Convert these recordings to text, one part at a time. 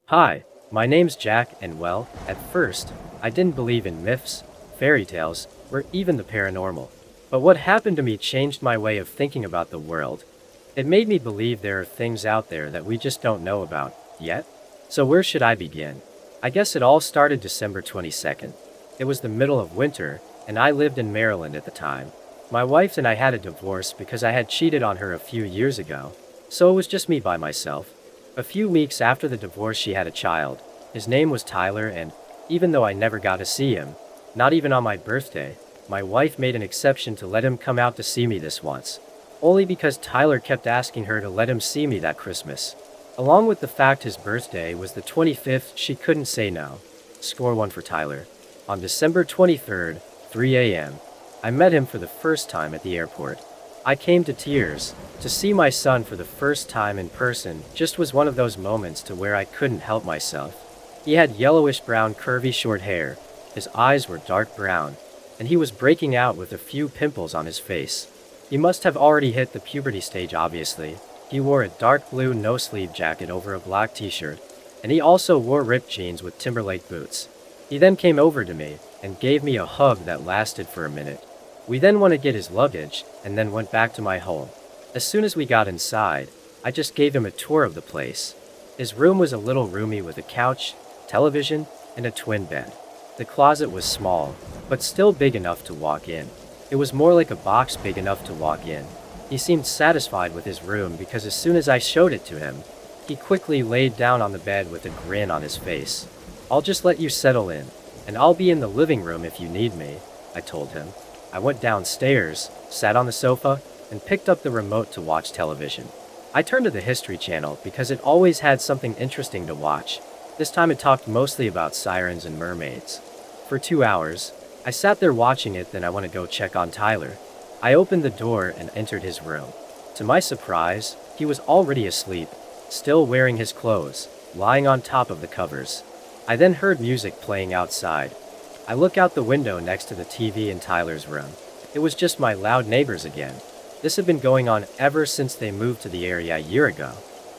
Hi, my name's Jack, and well, at first, I didn't believe in myths, fairy tales, or even the paranormal. But what happened to me changed my way of thinking about the world. It made me believe there are things out there that we just don't know about yet. So, where should I begin? I guess it all started December 22nd. It was the middle of winter, and I lived in Maryland at the time. My wife and I had a divorce because I had cheated on her a few years ago, so it was just me by myself. A few weeks after the divorce, she had a child. His name was Tyler, and even though I never got to see him, not even on my birthday, my wife made an exception to let him come out to see me this once. Only because Tyler kept asking her to let him see me that Christmas. Along with the fact his birthday was the 25th, she couldn't say no. Score one for Tyler. On December 23rd, 3 a.m., I met him for the first time at the airport. I came to tears. To see my son for the first time in person just was one of those moments to where I couldn't help myself. He had yellowish brown curvy short hair, his eyes were dark brown, and he was breaking out with a few pimples on his face. He must have already hit the puberty stage, obviously. He wore a dark blue no-sleeve jacket over a black t-shirt, and he also wore ripped jeans with Timberlake boots. He then came over to me and gave me a hug that lasted for a minute. We then went to get his luggage, and then went back to my home. As soon as we got inside, I just gave him a tour of the place. His room was a little roomy with a couch, television, and a twin bed. The closet was small, but still big enough to walk in. It was more like a box big enough to walk in. He seemed satisfied with his room because as soon as I showed it to him, he quickly laid down on the bed with a grin on his face. "I'll just let you settle in, and I'll be in the living room if you need me," I told him. I went downstairs, sat on the sofa, and picked up the remote to watch television. I turned to the History Channel because it always had something interesting to watch. This time it talked mostly about sirens and mermaids. For 2 hours, I sat there watching it, then I went to go check on Tyler. I opened the door and entered his room. To my surprise, he was already asleep, still wearing his clothes, lying on top of the covers. I then heard music playing outside. I look out the window next to the TV in Tyler's room. It was just my loud neighbors again. This had been going on ever since they moved to the area a year ago.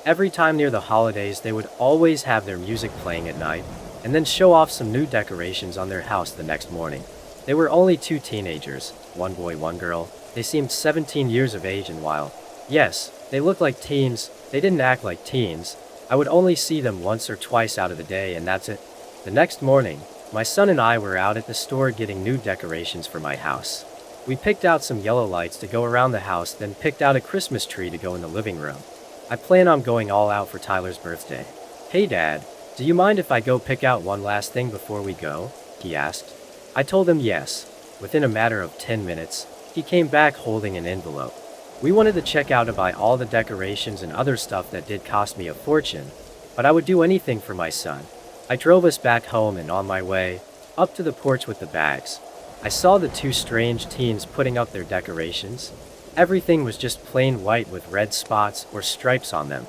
Every time near the holidays, they would always have their music playing at night, and then show off some new decorations on their house the next morning. They were only two teenagers, one boy, one girl. They seemed 17 years of age, and while, yes, they looked like teens, they didn't act like teens. I would only see them once or twice out of the day, and that's it. The next morning, my son and I were out at the store getting new decorations for my house. We picked out some yellow lights to go around the house, then picked out a Christmas tree to go in the living room. I plan on going all out for Tyler's birthday. "Hey Dad, do you mind if I go pick out one last thing before we go?" he asked. I told him yes. Within a matter of 10 minutes, he came back holding an envelope. We wanted to check out to buy all the decorations and other stuff that did cost me a fortune, but I would do anything for my son. I drove us back home, and on my way up to the porch with the bags, I saw the two strange teens putting up their decorations. Everything was just plain white with red spots or stripes on them.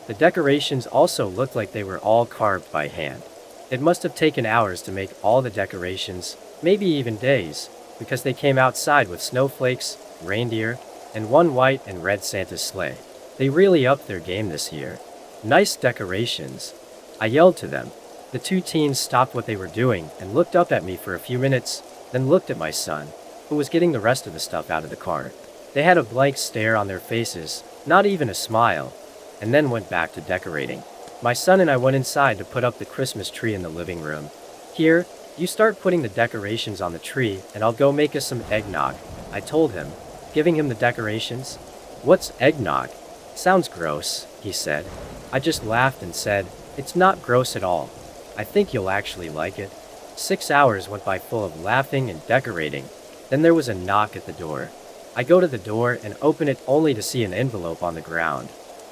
The decorations also looked like they were all carved by hand. It must have taken hours to make all the decorations, maybe even days, because they came outside with snowflakes, reindeer, and one white and red Santa sleigh. They really upped their game this year. "Nice decorations," I yelled to them. The two teens stopped what they were doing and looked up at me for a few minutes, then looked at my son, who was getting the rest of the stuff out of the cart. They had a blank stare on their faces, not even a smile, and then went back to decorating. My son and I went inside to put up the Christmas tree in the living room. "Here, you start putting the decorations on the tree, and I'll go make us some eggnog," I told him, giving him the decorations. "What's eggnog? Sounds gross," he said. I just laughed and said, "It's not gross at all. I think you'll actually like it." 6 hours went by full of laughing and decorating. Then there was a knock at the door. I go to the door and open it only to see an envelope on the ground.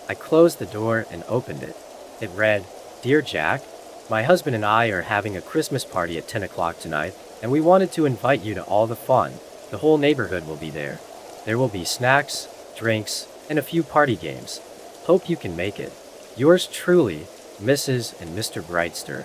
I closed the door and opened it. It read, "Dear Jack, my husband and I are having a Christmas party at 10 o'clock tonight, and we wanted to invite you to all the fun. The whole neighborhood will be there. There will be snacks, drinks, and a few party games. Hope you can make it. Yours truly, Mrs. and Mr. Brightster."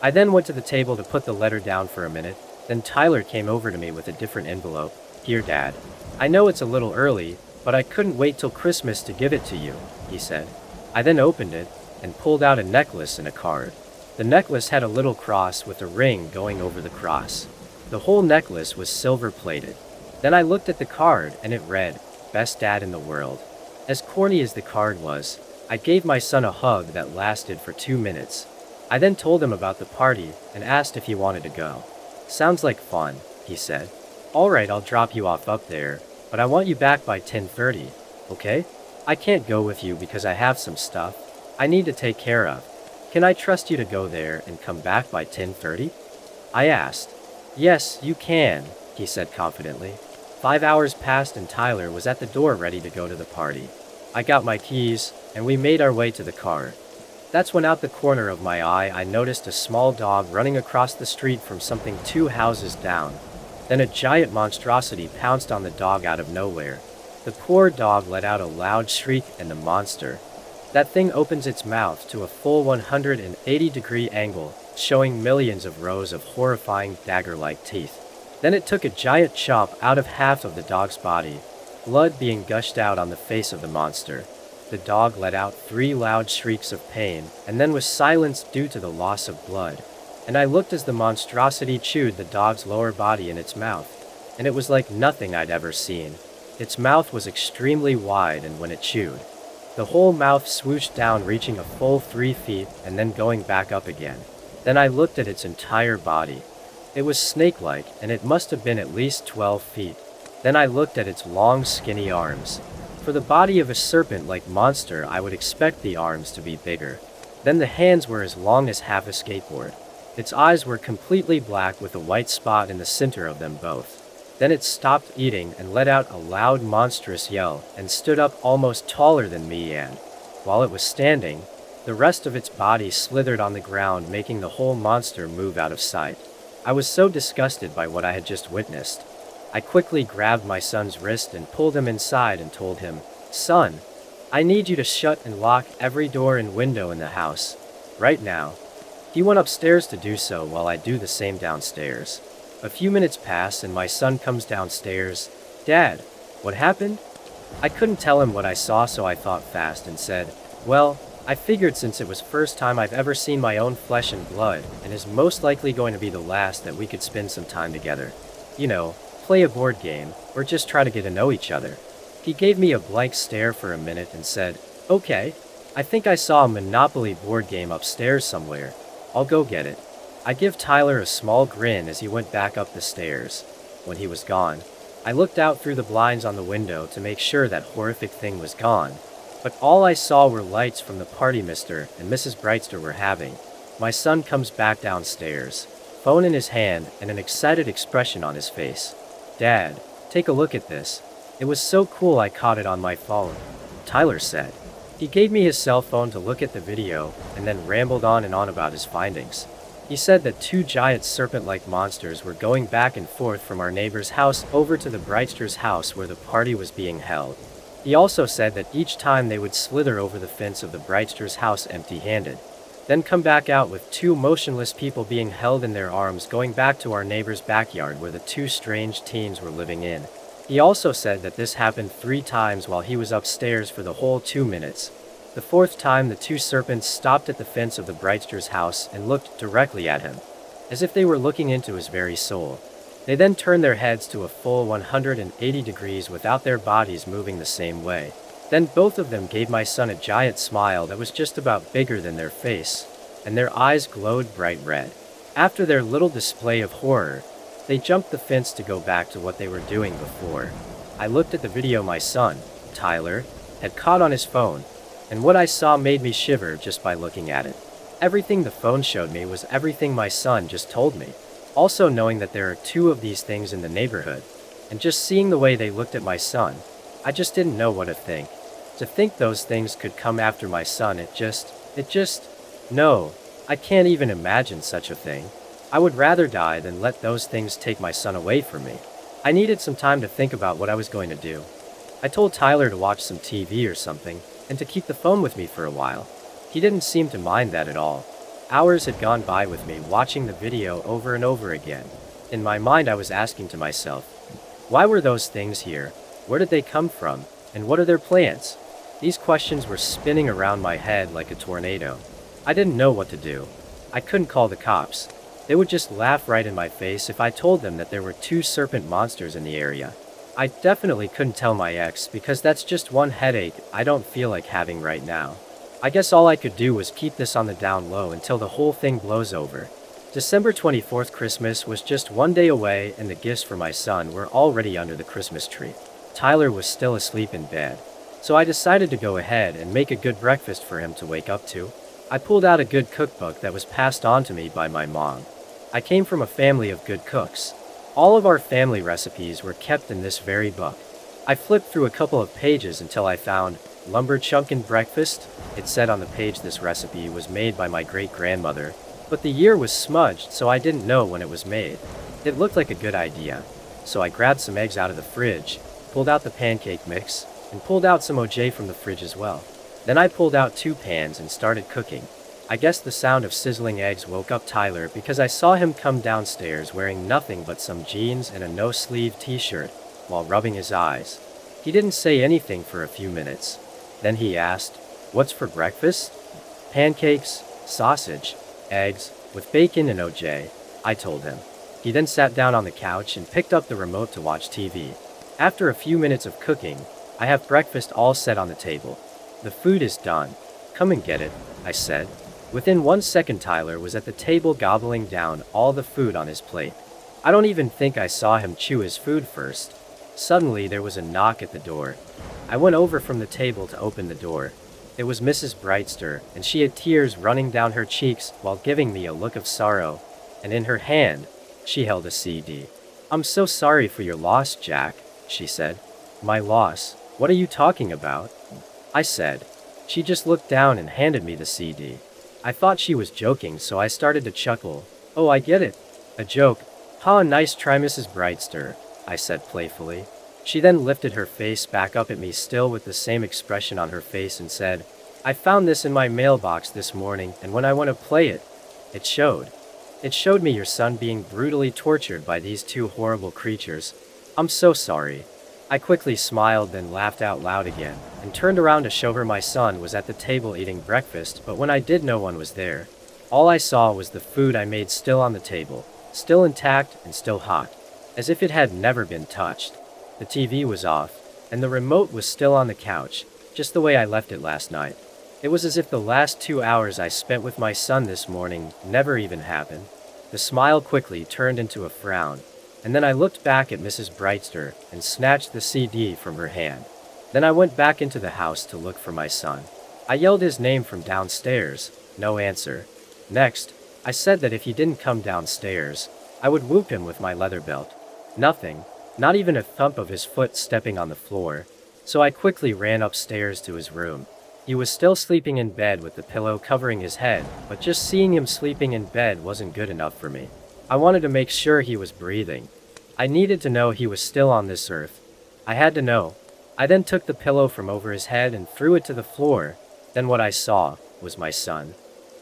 I then went to the table to put the letter down for a minute. Then Tyler came over to me with a different envelope. "Dear Dad, I know it's a little early, but I couldn't wait till Christmas to give it to you," he said. I then opened it, and pulled out a necklace and a card. The necklace had a little cross with a ring going over the cross. The whole necklace was silver-plated. Then I looked at the card and it read, "Best Dad in the World." As corny as the card was, I gave my son a hug that lasted for 2 minutes. I then told him about the party and asked if he wanted to go. "Sounds like fun," he said. "Alright, I'll drop you off up there, but I want you back by 10:30, okay? I can't go with you because I have some stuff I need to take care of. Can I trust you to go there and come back by 10:30? I asked. "Yes, you can," he said confidently. 5 hours passed and Tyler was at the door ready to go to the party. I got my keys, and we made our way to the car. That's when out the corner of my eye I noticed a small dog running across the street from something 2 houses down. Then a giant monstrosity pounced on the dog out of nowhere. The poor dog let out a loud shriek and the monster. That thing opens its mouth to a full 180-degree angle, showing millions of rows of horrifying dagger-like teeth. Then it took a giant chop out of half of the dog's body, blood being gushed out on the face of the monster. The dog let out 3 loud shrieks of pain, and then was silenced due to the loss of blood. And I looked as the monstrosity chewed the dog's lower body in its mouth, and it was like nothing I'd ever seen. Its mouth was extremely wide, and when it chewed, the whole mouth swooshed down, reaching a full 3 feet and then going back up again. Then I looked at its entire body. It was snake-like, and it must have been at least 12 feet. Then I looked at its long, skinny arms. For the body of a serpent-like monster, I would expect the arms to be bigger. Then the hands were as long as half a skateboard. Its eyes were completely black with a white spot in the center of them both. Then it stopped eating and let out a loud, monstrous yell and stood up almost taller than me, and, while it was standing, the rest of its body slithered on the ground, making the whole monster move out of sight. I was so disgusted by what I had just witnessed. I quickly grabbed my son's wrist and pulled him inside and told him, "Son, I need you to shut and lock every door and window in the house, right now." He went upstairs to do so while I do the same downstairs. A few minutes pass and my son comes downstairs. "Dad, what happened?" I couldn't tell him what I saw, so I thought fast and said, "Well, I figured since it was first time I've ever seen my own flesh and blood, and is most likely going to be the last, that we could spend some time together. You know, play a board game, or just try to get to know each other." He gave me a blank stare for a minute and said, "Okay, I think I saw a Monopoly board game upstairs somewhere. I'll go get it." I give Tyler a small grin as he went back up the stairs. When he was gone, I looked out through the blinds on the window to make sure that horrific thing was gone. But all I saw were lights from the party Mr. and Mrs. Brightster were having. My son comes back downstairs, phone in his hand and an excited expression on his face. "Dad, take a look at this. It was so cool I caught it on my phone," Tyler said. He gave me his cell phone to look at the video and then rambled on and on about his findings. He said that 2 giant serpent-like monsters were going back and forth from our neighbor's house over to the Brightster's house where the party was being held. He also said that each time they would slither over the fence of the Brightster's house empty-handed, then come back out with 2 motionless people being held in their arms, going back to our neighbor's backyard where the 2 strange teens were living in. He also said that this happened 3 times while he was upstairs for the whole 2 minutes. The 4th time, the 2 serpents stopped at the fence of the Brightster's house and looked directly at him, as if they were looking into his very soul. They then turned their heads to a full 180 degrees without their bodies moving the same way. Then both of them gave my son a giant smile that was just about bigger than their face, and their eyes glowed bright red. After their little display of horror, they jumped the fence to go back to what they were doing before. I looked at the video my son, Tyler, had caught on his phone, and what I saw made me shiver just by looking at it. Everything the phone showed me was everything my son just told me. Also, knowing that there are 2 of these things in the neighborhood, and just seeing the way they looked at my son, I just didn't know what to think. To think those things could come after my son, no, I can't even imagine such a thing. I would rather die than let those things take my son away from me. I needed some time to think about what I was going to do. I told Tyler to watch some TV or something, and to keep the phone with me for a while. He didn't seem to mind that at all. Hours had gone by with me watching the video over and over again. In my mind I was asking to myself, why were those things here? Where did they come from? And what are their plans? These questions were spinning around my head like a tornado. I didn't know what to do. I couldn't call the cops. They would just laugh right in my face if I told them that there were 2 serpent monsters in the area. I definitely couldn't tell my ex because that's just one headache I don't feel like having right now. I guess all I could do was keep this on the down low until the whole thing blows over. December 24th Christmas was just one day away and the gifts for my son were already under the Christmas tree. Tyler was still asleep in bed, so I decided to go ahead and make a good breakfast for him to wake up to. I pulled out a good cookbook that was passed on to me by my mom. I came from a family of good cooks. All of our family recipes were kept in this very book. I flipped through a couple of pages until I found lumber chunkin' breakfast. It said on the page this recipe was made by my great-grandmother, but the year was smudged so I didn't know when it was made. It looked like a good idea, so I grabbed some eggs out of the fridge, pulled out the pancake mix, and pulled out some OJ from the fridge as well. Then I pulled out 2 pans and started cooking. I guess the sound of sizzling eggs woke up Tyler because I saw him come downstairs wearing nothing but some jeans and a no-sleeve t-shirt while rubbing his eyes. He didn't say anything for a few minutes. Then he asked, "What's for breakfast?" "Pancakes, sausage, eggs, with bacon and OJ," I told him. He then sat down on the couch and picked up the remote to watch TV. After a few minutes of cooking, I have breakfast all set on the table. "The food is done. Come and get it," I said. Within 1 second, Tyler was at the table gobbling down all the food on his plate. I don't even think I saw him chew his food first. Suddenly, there was a knock at the door. I went over from the table to open the door. It was Mrs. Brightster, and she had tears running down her cheeks while giving me a look of sorrow, and in her hand, she held a CD. "I'm so sorry for your loss, Jack," she said. "My loss? What are you talking about?" I said. She just looked down and handed me the CD. I thought she was joking, so I started to chuckle. "Oh, I get it. A joke. Ha, nice try, Mrs. Brightster," I said playfully. She then lifted her face back up at me, still with the same expression on her face, and said, "I found this in my mailbox this morning, and when I went to play it, it showed me your son being brutally tortured by these 2 horrible creatures. I'm so sorry." I quickly smiled, then laughed out loud again, and turned around to show her my son was at the table eating breakfast, but when I did, no one was there. All I saw was the food I made still on the table, still intact and still hot, as if it had never been touched. The TV was off, and the remote was still on the couch, just the way I left it last night. It was as if the last 2 hours I spent with my son this morning never even happened. The smile quickly turned into a frown, and then I looked back at Mrs. Brightster and snatched the CD from her hand. Then I went back into the house to look for my son. I yelled his name from downstairs. No answer. Next, I said that if he didn't come downstairs, I would whoop him with my leather belt. Nothing. Not even a thump of his foot stepping on the floor. So I quickly ran upstairs to his room. He was still sleeping in bed with the pillow covering his head, but just seeing him sleeping in bed wasn't good enough for me. I wanted to make sure he was breathing. I needed to know he was still on this earth. I had to know. I then took the pillow from over his head and threw it to the floor. Then what I saw was my son.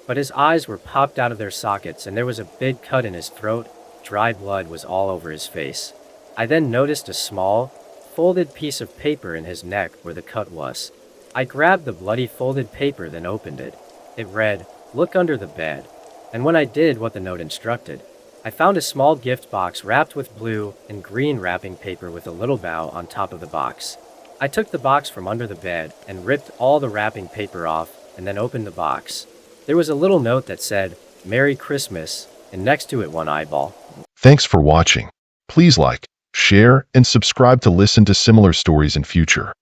But his eyes were popped out of their sockets and there was a big cut in his throat. Dry blood was all over his face. I then noticed a small, folded piece of paper in his neck where the cut was. I grabbed the bloody folded paper, then opened it. It read, "Look under the bed." And when I did what the note instructed, I found a small gift box wrapped with blue and green wrapping paper with a little bow on top of the box. I took the box from under the bed and ripped all the wrapping paper off and then opened the box. There was a little note that said, "Merry Christmas," and next to it one eyeball. Thanks for watching. Please like, share, and subscribe to listen to similar stories in future.